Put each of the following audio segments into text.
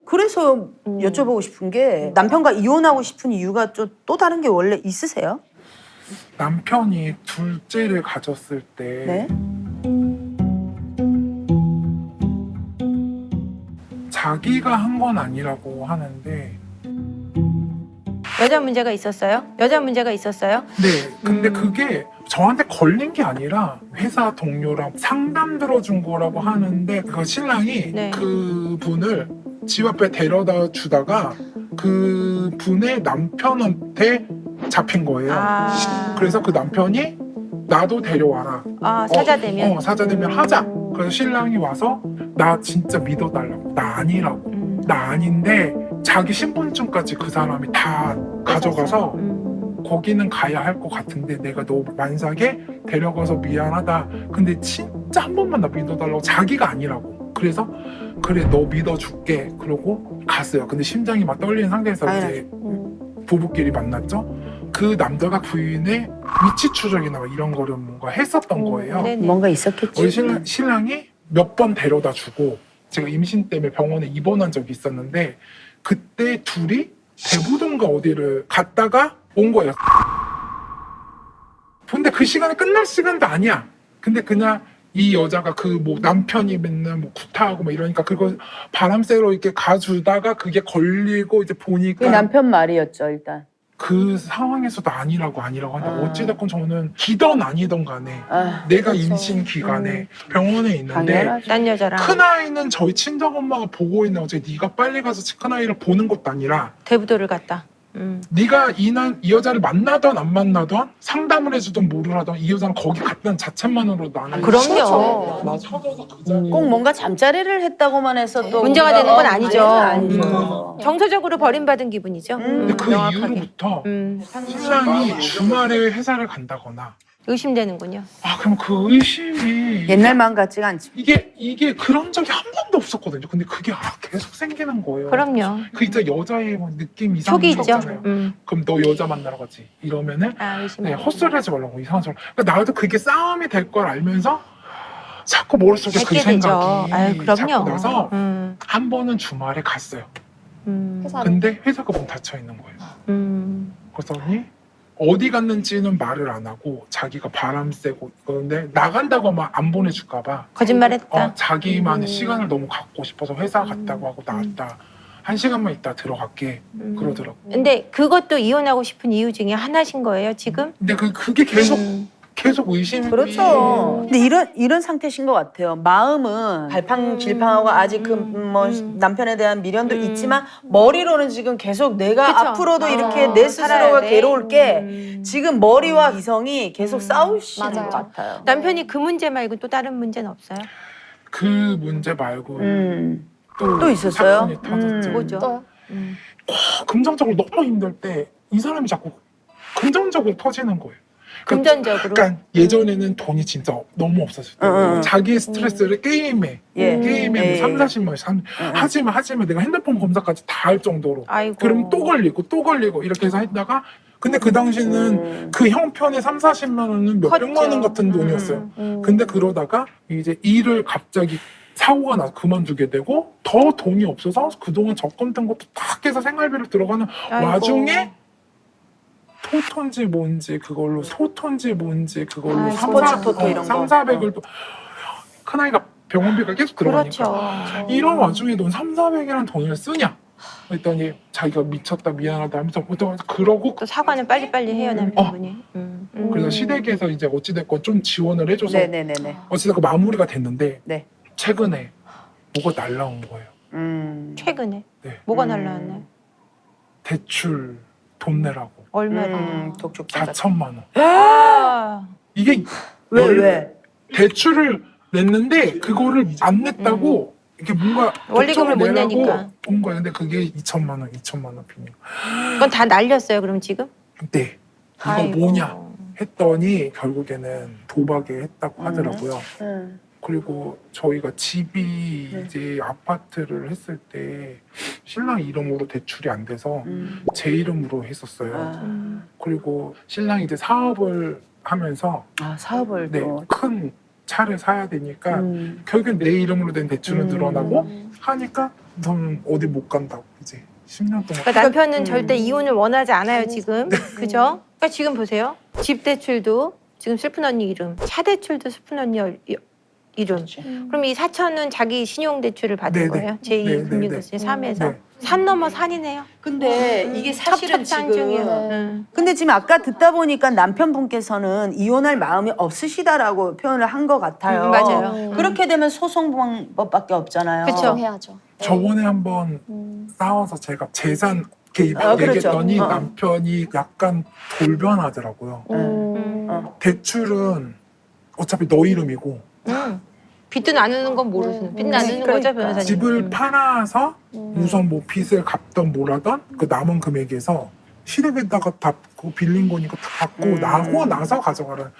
그래서 여쭤보고 싶은 게 남편과 이혼하고 싶은 이유가 또 다른 게 원래 있으세요? 남편이 둘째를 가졌을 때 네. 자기가 한 건 아니라고 하는데 여자 문제가 있었어요? 여자 문제가 있었어요? 네, 근데 그게 저한테 걸린 게 아니라 회사 동료랑 상담 들어준 거라고 하는데 그 신랑이 네. 그 분을 집 앞에 데려다 주다가 그 분의 남편한테 잡힌 거예요. 그래서 그 남편이 나도 데려와라. 사자되면. 사자되면 하자. 그래서 신랑이 와서 나 진짜 믿어달라고. 나 아니라고. 나 아닌데 자기 신분증까지 그 사람이 다 가져가서 거기는 가야 할 것 같은데 내가 너 만삭에 데려가서 미안하다. 근데 진짜 한 번만 나 믿어달라고. 자기가 아니라고. 그래서 그래 너 믿어줄게. 그러고 갔어요. 근데 심장이 막 떨리는 상태에서 이제 부부끼리 만났죠. 그 남자가 부인의 위치 추적이나 이런 거를 뭔가 했었던 거예요. 네네. 뭔가 있었겠지. 우리 신랑이 몇 번 데려다 주고 제가 임신 때문에 병원에 입원한 적이 있었는데 그때 둘이 대부동가 어디를 갔다가 온 거예요. 근데 그 시간에 끝날 시간도 아니야. 근데 그냥 이 여자가 그 뭐 남편이 맨날 뭐 구타하고 뭐 이러니까 그거 바람 쐬러 이렇게 가주다가 그게 걸리고 이제 보니까 그 남편 말이었죠 일단. 그 상황에서도 아니라고 하는데 어찌됐건 저는 기던 아니던 간에 내가 그렇죠. 임신 기간에 병원에 있는데 당연하죠. 딴 여자랑. 큰아이는 저희 친정엄마가 보고 있는 어제 네가 빨리 가서 큰아이를 보는 것도 아니라 대부도를 갔다. 네가 이 여자를 만나던 안 만나던 상담을 해주던 뭐를 하던 이 여자는 거기 갔다는 자체만으로 나는 그럼요. 나 쳐져서 그 자리에 꼭 뭔가 잠자리를 했다고만 해서 또 문제가 우리가 되는 건 아니죠. 아니죠. 정서적으로 버림받은 기분이죠. 근데 그 명확하게. 이후로부터 신랑이 주말에 회사를 간다거나 의심되는군요. 그럼 그 의심이 옛날 마음 같지가 않지. 이게 그런 적이 한 번도 없었거든요. 근데 그게 계속 생기는 거예요. 그럼요. 그 진짜 여자의 뭐 느낌 촉이 이상한 있죠. 거 있잖아요. 그럼 너 여자 만나러 가지 이러면은 의심. 네, 헛소리하지 말라고 이상한 소리. 그러니까 나도 그게 싸움이 될 걸 알면서 자꾸 머릿속에 그 게 되죠. 생각이 그럼요. 자꾸 나서 한 번은 주말에 갔어요. 근데 회사가 문 닫혀 있는 거예요. 그러더니 어디 갔는지는 말을 안 하고 자기가 바람 쐬고 그런데 나간다고 막 안 보내줄까 봐 거짓말했다. 자기만의 시간을 너무 갖고 싶어서 회사 갔다고 하고 나왔다. 한 시간만 있다 들어갈게 그러더라고. 근데 그것도 이혼하고 싶은 이유 중에 하나신 거예요, 지금? 근데 그게 계속 의심이 그렇죠. 근데 이런 상태신 것 같아요. 마음은 갈팡질팡하고 아직 그 뭐 남편에 대한 미련도 있지만 머리로는 지금 계속 내가 그쵸. 앞으로도 이렇게 내 스스로가 살아야 돼. 괴로울 게 지금 머리와 이성이 계속 싸우시는 맞아요. 것 같아요. 남편이 그 문제 말고 또 다른 문제는 없어요? 그 문제 말고 또 있었어요? 사건이 터졌죠. 뭐죠? 또요? 긍정적으로 너무 힘들 때 이 사람이 자꾸 긍정적으로 터지는 거예요. 금전적으로. 그러니까 예전에는 돈이 진짜 너무 없었을 때 자기 스트레스를 게임에 뭐 3, 40만 원 하지만 내가 핸드폰 검사까지 다 할 정도로 아이고. 그럼 또 걸리고 이렇게 해서 했다가 근데 그 당시는 그 형편의 3, 40만 원은 몇백만 원 같은 돈이었어요. 근데 그러다가 이제 일을 갑자기 사고가 나서 그만두게 되고 더 돈이 없어서 그동안 적금 든 것도 다 깨서 생활비를 들어가는 와중에 토톤지 뭔지 그걸로 스포츠 토토 이런 거. 3,400을 또 큰아이가 병원비가 계속 들어가니까 그렇죠. 이런 와중에 넌 3,400이라는 돈을 쓰냐? 그랬더니 자기가 미쳤다 미안하다 하면서 그러고 또 사과는 빨리빨리 해요, 남편분이. 그래서 시댁에서 이제 어찌됐건 좀 지원을 해줘서 네네네네. 어찌됐건 마무리가 됐는데 네. 최근에 뭐가 날라온 거예요. 최근에. 네. 뭐가 날라왔나요? 대출 돈 내라고 얼마나. 독촉장 4천만 원. 아, 이게 왜? 대출을 냈는데 그거를 안 냈다고 이게 뭔가 원리금을 못 내라고 내니까. 온 거야. 근데 그게 2천만 원 비밀. 그건 다 날렸어요, 그럼 지금? 네. 이거 아이고. 뭐냐 했더니 결국에는 도박에 했다고 하더라고요. 그리고 저희가 집이 이제 아파트를 했을 때 신랑 이름으로 대출이 안 돼서 제 이름으로 했었어요. 그리고 신랑이 이제 사업을 하면서 사업을 또. 큰 차를 사야 되니까 결국엔 내 이름으로 된 대출은 늘어나고 하니까 저는 어디 못 간다고 이제 10년 동안. 그러니까 남편은 절대 이혼을 원하지 않아요 지금. 그죠? 그러니까 지금 보세요. 집 대출도 지금 슬픈 언니 이름, 차 대출도 슬픈 언니 이름. 그럼 이 4천은 자기 신용 대출을 받은 네네. 거예요? 제2금융거래 3에서. 네. 산 넘어 산이네요. 근데 이게 사실은 첩첩산중이에요. 지금 근데 지금 아까 듣다 보니까 남편분께서는 이혼할 마음이 없으시다라고 표현을 한 것 같아요. 맞아요. 그렇게 되면 소송 방법밖에 없잖아요. 그쵸. 해야죠. 저번에 한번 싸워서 제가 재산 이렇게 그렇죠. 얘기했더니 남편이 약간 돌변하더라고요. 대출은 어차피 너 이름이고 빚도 나누는 건 모르시는. 빚 나누는 거죠 그러니까. 변호사님. 집을 팔아서 우선 뭐 빚을 갚던 뭐라던 그 남은 금액에서 시댁에다가 다 빌린 거니까 다 받고 나고 나서 가져가라는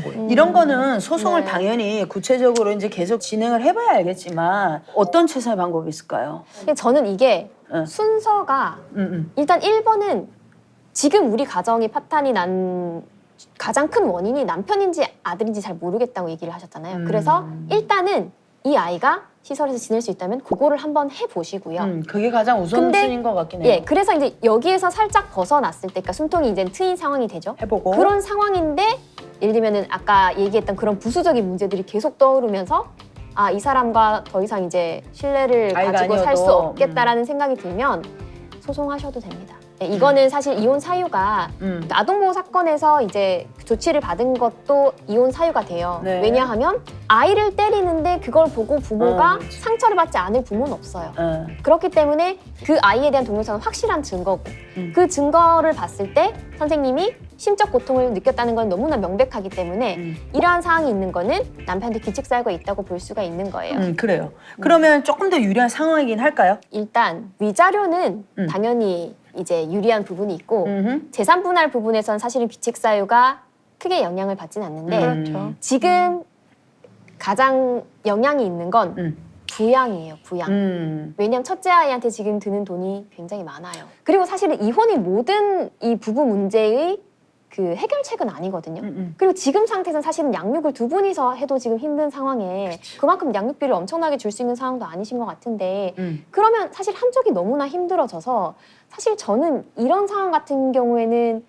거예요. 이런 거는 소송을 네. 당연히 구체적으로 이제 계속 진행을 해봐야 알겠지만 어떤 최선의 방법이 있을까요? 근데 저는 이게 응. 순서가 일단 1번은 지금 우리 가정이 파탄이 난 가장 큰 원인이 남편인지 아들인지 잘 모르겠다고 얘기를 하셨잖아요. 그래서 일단은 이 아이가 시설에서 지낼 수 있다면 그거를 한번 해보시고요. 그게 가장 우선순위인 것 같긴 해요. 예, 그래서 이제 여기에서 살짝 벗어났을 때, 그러니까 숨통이 이제 트인 상황이 되죠. 해보고 그런 상황인데 예를 들면은 아까 얘기했던 그런 부수적인 문제들이 계속 떠오르면서 아, 이 사람과 더 이상 이제 신뢰를 아이가 가지고 살 수 아니어도, 없겠다라는 생각이 들면 소송하셔도 됩니다. 예, 이거는 사실 이혼 사유가 아동보호 사건에서 이제 조치를 받은 것도 이혼 사유가 돼요. 네. 왜냐하면 아이를 때리는데 그걸 보고 부모가 그렇지. 상처를 받지 않을 부모는 없어요. 어. 그렇기 때문에 그 아이에 대한 동영상은 확실한 증거고 그 증거를 봤을 때 선생님이 심적 고통을 느꼈다는 건 너무나 명백하기 때문에 이러한 사항이 있는 거는 남편한테 기측사유가 있다고 볼 수가 있는 거예요. 그래요. 그러면 조금 더 유리한 상황이긴 할까요? 일단 위자료는 당연히 이제 유리한 부분이 있고 재산 분할 부분에선 사실은 기책사유가 크게 영향을 받진 않는데 그렇죠. 지금 가장 영향이 있는 건 부양이에요. 부양. 왜냐면 첫째 아이한테 지금 드는 돈이 굉장히 많아요. 그리고 사실은 이혼이 모든 이 부부 문제의 그 해결책은 아니거든요. 그리고 지금 상태에서는 사실은 양육을 두 분이서 해도 지금 힘든 상황에 그만큼 양육비를 엄청나게 줄 수 있는 상황도 아니신 것 같은데 그러면 사실 한쪽이 너무나 힘들어져서 사실 저는 이런 상황 같은 경우에는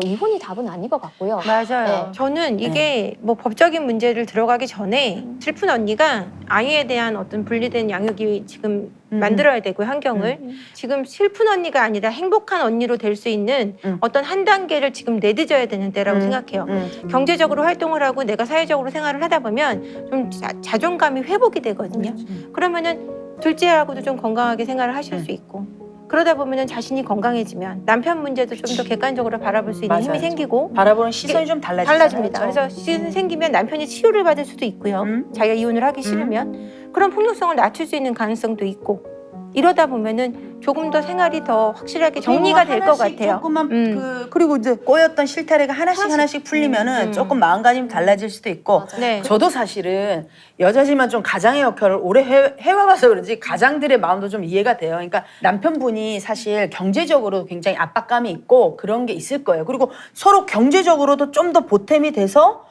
이혼이 답은 아닌 것 같고요. 맞아요. 네. 저는 이게 뭐 법적인 문제를 들어가기 전에 슬픈 언니가 아이에 대한 어떤 분리된 양육이 지금 만들어야 되고 환경을 지금 슬픈 언니가 아니라 행복한 언니로 될 수 있는 어떤 한 단계를 지금 내딛어야 되는 때라고 생각해요. 경제적으로 활동을 하고 내가 사회적으로 생활을 하다 보면 좀 자존감이 회복이 되거든요. 그러면은 둘째하고도 좀 건강하게 생활을 하실 수 있고 그러다 보면은 자신이 건강해지면 남편 문제도 좀 더 객관적으로 바라볼 수 있는 맞아요. 힘이 생기고 바라보는 시선이 좀 달라집니다. 그래서 시선이 생기면 남편이 치료를 받을 수도 있고요. 자기가 이혼을 하기 싫으면 그런 폭력성을 낮출 수 있는 가능성도 있고 이러다 보면은 조금 더 생활이 더 확실하게 정리가 될 것 하나씩 같아요. 조금만 그리고 이제 꼬였던 실타래가 하나씩 풀리면은 조금 마음가짐이 달라질 수도 있고 맞아요. 네. 저도 사실은 여자지만 좀 가장의 역할을 오래 해와봐서 그런지 가장들의 마음도 좀 이해가 돼요. 그러니까 남편분이 사실 경제적으로 굉장히 압박감이 있고 그런 게 있을 거예요. 그리고 서로 경제적으로도 좀 더 보탬이 돼서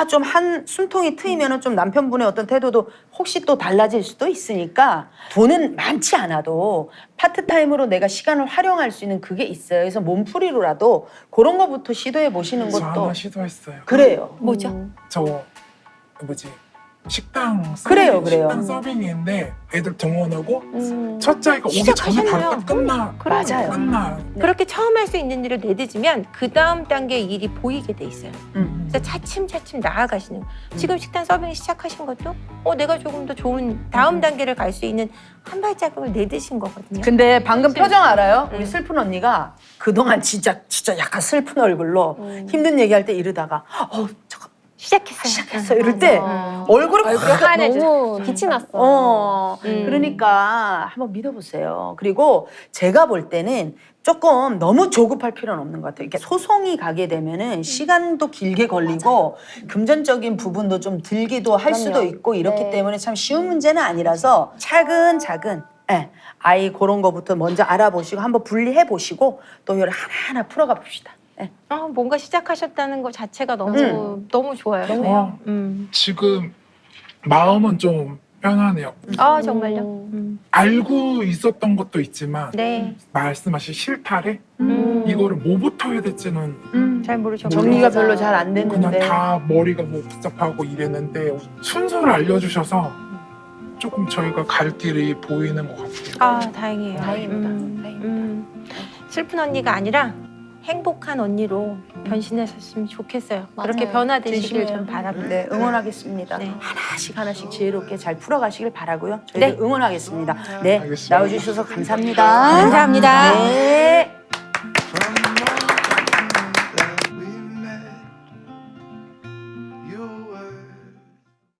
좀 한 숨통이 트이면은 좀 남편분의 어떤 태도도 혹시 또 달라질 수도 있으니까 돈은 많지 않아도 파트타임으로 내가 시간을 활용할 수 있는 그게 있어요. 그래서 몸풀이로라도 그런 거부터 시도해 보시는 저 것도 하나 시도했어요. 그래요. 뭐죠? 저 뭐지 식당 그래요. 식당 서빙인데 애들 등원하고 음. 첫째 아이가 오기 전에 바로 시작하셨네요. 끝나. 맞아요. 끝나. 그렇게 처음 할 수 있는 일을 내딛으면 그 다음 단계의 일이 보이게 돼 있어요. 그래서 차츰차츰 나아가시는 거예요. 지금 식단 서빙 시작하신 것도 내가 조금 더 좋은 다음 단계를 갈 수 있는 한 발자국을 내딛으신 거거든요. 근데 방금 표정 알아요? 우리 슬픈 언니가 그동안 진짜 약간 슬픈 얼굴로 힘든 얘기할 때 이러다가 잠깐 시작했어 이럴 때 얼굴이 확 환해져. 너무 빛이 났어. 그러니까 한번 믿어보세요. 그리고 제가 볼 때는 조금 너무 조급할 필요는 없는 것 같아요. 이렇게 소송이 가게 되면은 시간도 길게 걸리고 금전적인 부분도 좀 들기도 할 수도 그럼요. 있고 이렇기 네. 때문에 참 쉬운 문제는 아니라서 차근차근 아이 그런 거부터 먼저 알아보시고 한번 분리해 보시고 또 이걸 하나하나 풀어가 봅시다. 뭔가 시작하셨다는 것 자체가 너무 너무 좋아요. 너무 네. 지금 마음은 좀 편하네요. 아 정말요? 알고 있었던 것도 있지만 네. 말씀하신 실타래 이거를 뭐부터 해야 될지는 잘 모르죠. 정리가 맞아요. 별로 잘 안 그냥 됐는데. 다 머리가 뭐 복잡하고 이랬는데 순서를 알려주셔서 조금 저희가 갈 길이 보이는 것 같아요. 아 다행이에요. 다행입니다. 다행입니다. 슬픈 언니가 아니라 행복한 언니로 변신하셨으면 좋겠어요. 맞아요. 그렇게 변화되시길 진심이에요. 좀 바랍니다. 네, 응원하겠습니다. 네. 하나씩 지혜롭게 잘 풀어가시길 바라고요. 저희들 네. 응원하겠습니다. 네, 알겠습니다. 나와주셔서 감사합니다. 감사합니다. 네.